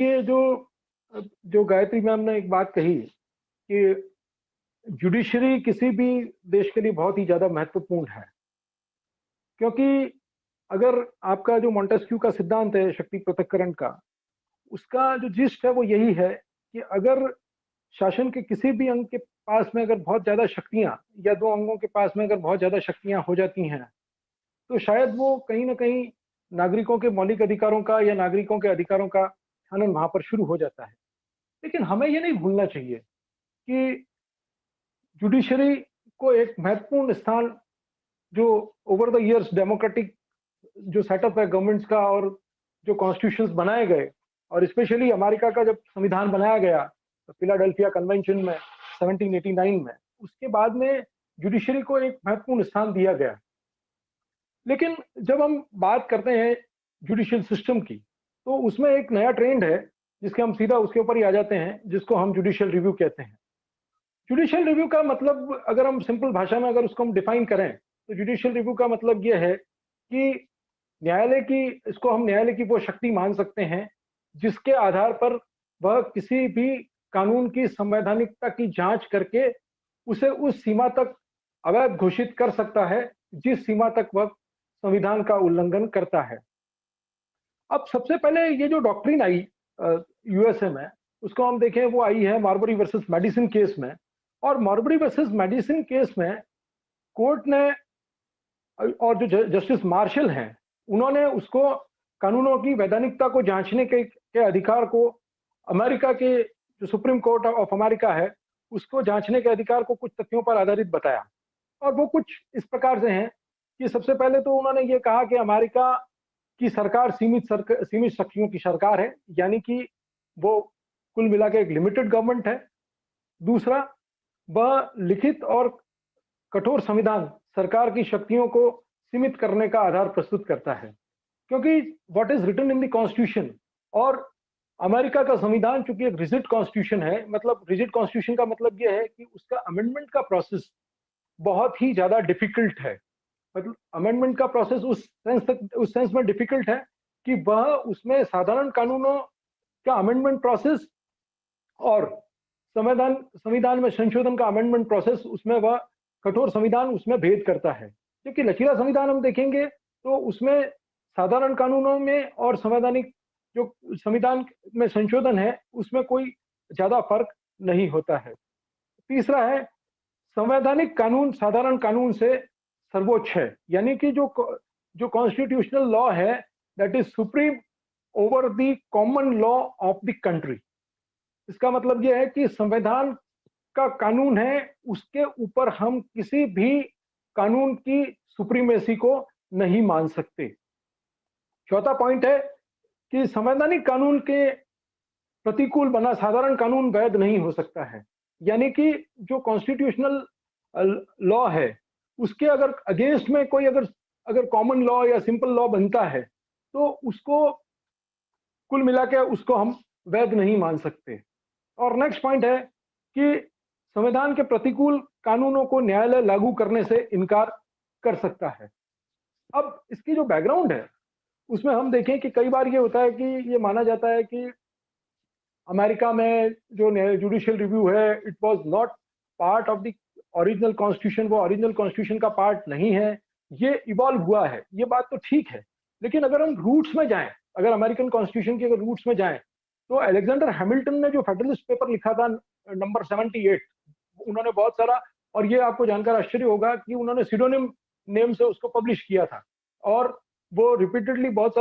ये जो गायत्री मैम ने एक बात कही कि जुडिशरी किसी भी देश के लिए बहुत ही ज़्यादा महत्वपूर्ण है, क्योंकि अगर आपका जो मोंटेस्क्यू का सिद्धांत है शक्ति पृथक्करण का, उसका जो जिस्ट है वो यही है कि अगर शासन के किसी भी अंग के पास में अगर बहुत ज़्यादा शक्तियाँ या 2 अंगों के पास में अगर बहुत ज़्यादा शक्तियाँ हो जाती हैं, तो शायद वो कहीं न कहीं नागरिकों के मौलिक अधिकारों का या नागरिकों के अधिकारों का हनन वहाँ पर शुरू हो जाता है। लेकिन हमें ये नहीं भूलना चाहिए कि जुडिशरी को एक महत्वपूर्ण स्थान जो ओवर द ईयर्स डेमोक्रेटिक जो सेटअप है गवर्नमेंट्स का और जो कॉन्स्टिट्यूशंस बनाए गए और स्पेशली अमेरिका का जब संविधान बनाया गया तो फिलाडेल्फिया कन्वेंशन में 1789 में, उसके बाद में जुडिशरी को एक महत्वपूर्ण स्थान दिया गया। लेकिन जब हम बात करते हैं जुडिशियल सिस्टम की, तो उसमें एक नया ट्रेंड है जिसके हम सीधा उसके ऊपर ही आ जाते हैं, जिसको हम जुडिशियल रिव्यू कहते हैं। जुडिशियल रिव्यू का मतलब अगर हम सिंपल भाषा में अगर उसको हम डिफाइन करें, तो जुडिशियल रिव्यू का मतलब ये है कि न्यायालय की इसको हम न्यायालय की वो शक्ति मान सकते हैं जिसके आधार पर वह किसी भी कानून की संवैधानिकता की जांच करके उसे उस सीमा तक अवैध घोषित कर सकता है जिस सीमा तक वह संविधान का उल्लंघन करता है। अब सबसे पहले ये जो डॉक्ट्रिन आई यूएसए में, उसको हम देखें वो आई है मार्बरी वर्सेस मेडिसिन केस में। और मार्बरी वर्सेस मेडिसिन केस में कोर्ट ने और जो जस्टिस मार्शल हैं, उन्होंने उसको कानूनों की वैधानिकता को जांचने के अधिकार को अमेरिका के जो सुप्रीम कोर्ट ऑफ अमेरिका है, उसको जांचने के अधिकार को कुछ तथ्यों पर आधारित बताया। और वो कुछ इस प्रकार से हैं कि सबसे पहले तो उन्होंने ये कहा कि अमेरिका की सरकार सीमित शक्तियों की सरकार है, यानी कि वो कुल मिला के एक लिमिटेड गवर्नमेंट है। दूसरा, वह लिखित और कठोर संविधान सरकार की शक्तियों को सीमित करने का आधार प्रस्तुत करता है, क्योंकि what is written in the constitution और अमेरिका का संविधान चूंकि एक रिजिड कॉन्स्टिट्यूशन है, मतलब रिजिड कॉन्स्टिट्यूशन का मतलब यह है कि उसका अमेंडमेंट का प्रोसेस बहुत ही ज्यादा डिफिकल्ट है। मतलब अमेंडमेंट का प्रोसेस उस सेंस में डिफिकल्ट है कि वह उसमें साधारण कानूनों का अमेंडमेंट प्रोसेस और संविधान में संशोधन का अमेंडमेंट प्रोसेस उसमें वह कठोर संविधान उसमें भेद करता है। जबकि लचीला संविधान हम देखेंगे तो उसमें साधारण कानूनों में और संवैधानिक जो संविधान में संशोधन है उसमें कोई ज्यादा फर्क नहीं होता है। तीसरा है, संवैधानिक कानून साधारण कानून से सर्वोच्च है, यानी कि जो कॉन्स्टिट्यूशनल लॉ है that is supreme over the common law of the country. इसका मतलब यह है कि संविधान का कानून है, उसके ऊपर हम किसी भी कानून की सुप्रीमेसी को नहीं मान सकते। चौथा पॉइंट है कि संवैधानिक कानून के प्रतिकूल बना साधारण कानून वैध नहीं हो सकता है, यानी कि जो कॉन्स्टिट्यूशनल लॉ है उसके अगर अगेंस्ट में कोई अगर कॉमन लॉ या सिंपल लॉ बनता है तो उसको कुल मिला के उसको हम वैध नहीं मान सकते। और नेक्स्ट पॉइंट है कि संविधान के प्रतिकूल कानूनों को न्यायालय लागू करने से इनकार कर सकता है। अब इसकी जो बैकग्राउंड है उसमें हम देखें कि कई बार ये होता है कि ये माना जाता है कि अमेरिका में जो जुडिशियल रिव्यू है it was not part of the original constitution, वो ओरिजिनल कॉन्स्टिट्यूशन का पार्ट नहीं है, ये इवॉल्व हुआ है। ये बात तो ठीक है, लेकिन अगर हम रूट्स में जाएं, अगर अमेरिकन कॉन्स्टिट्यूशन के अगर रूट्स में जाएं, तो अलेक्जेंडर हैमिल्टन ने जो फेडरलिस्ट पेपर लिखा था नंबर 78, उन्होंने बहुत सारा, और ये आपको जानकर आश्चर्य होगा कि उन्होंने सिडोनिम नेम से उसको पब्लिश किया था और वो रिपीटेडली बहुत सारे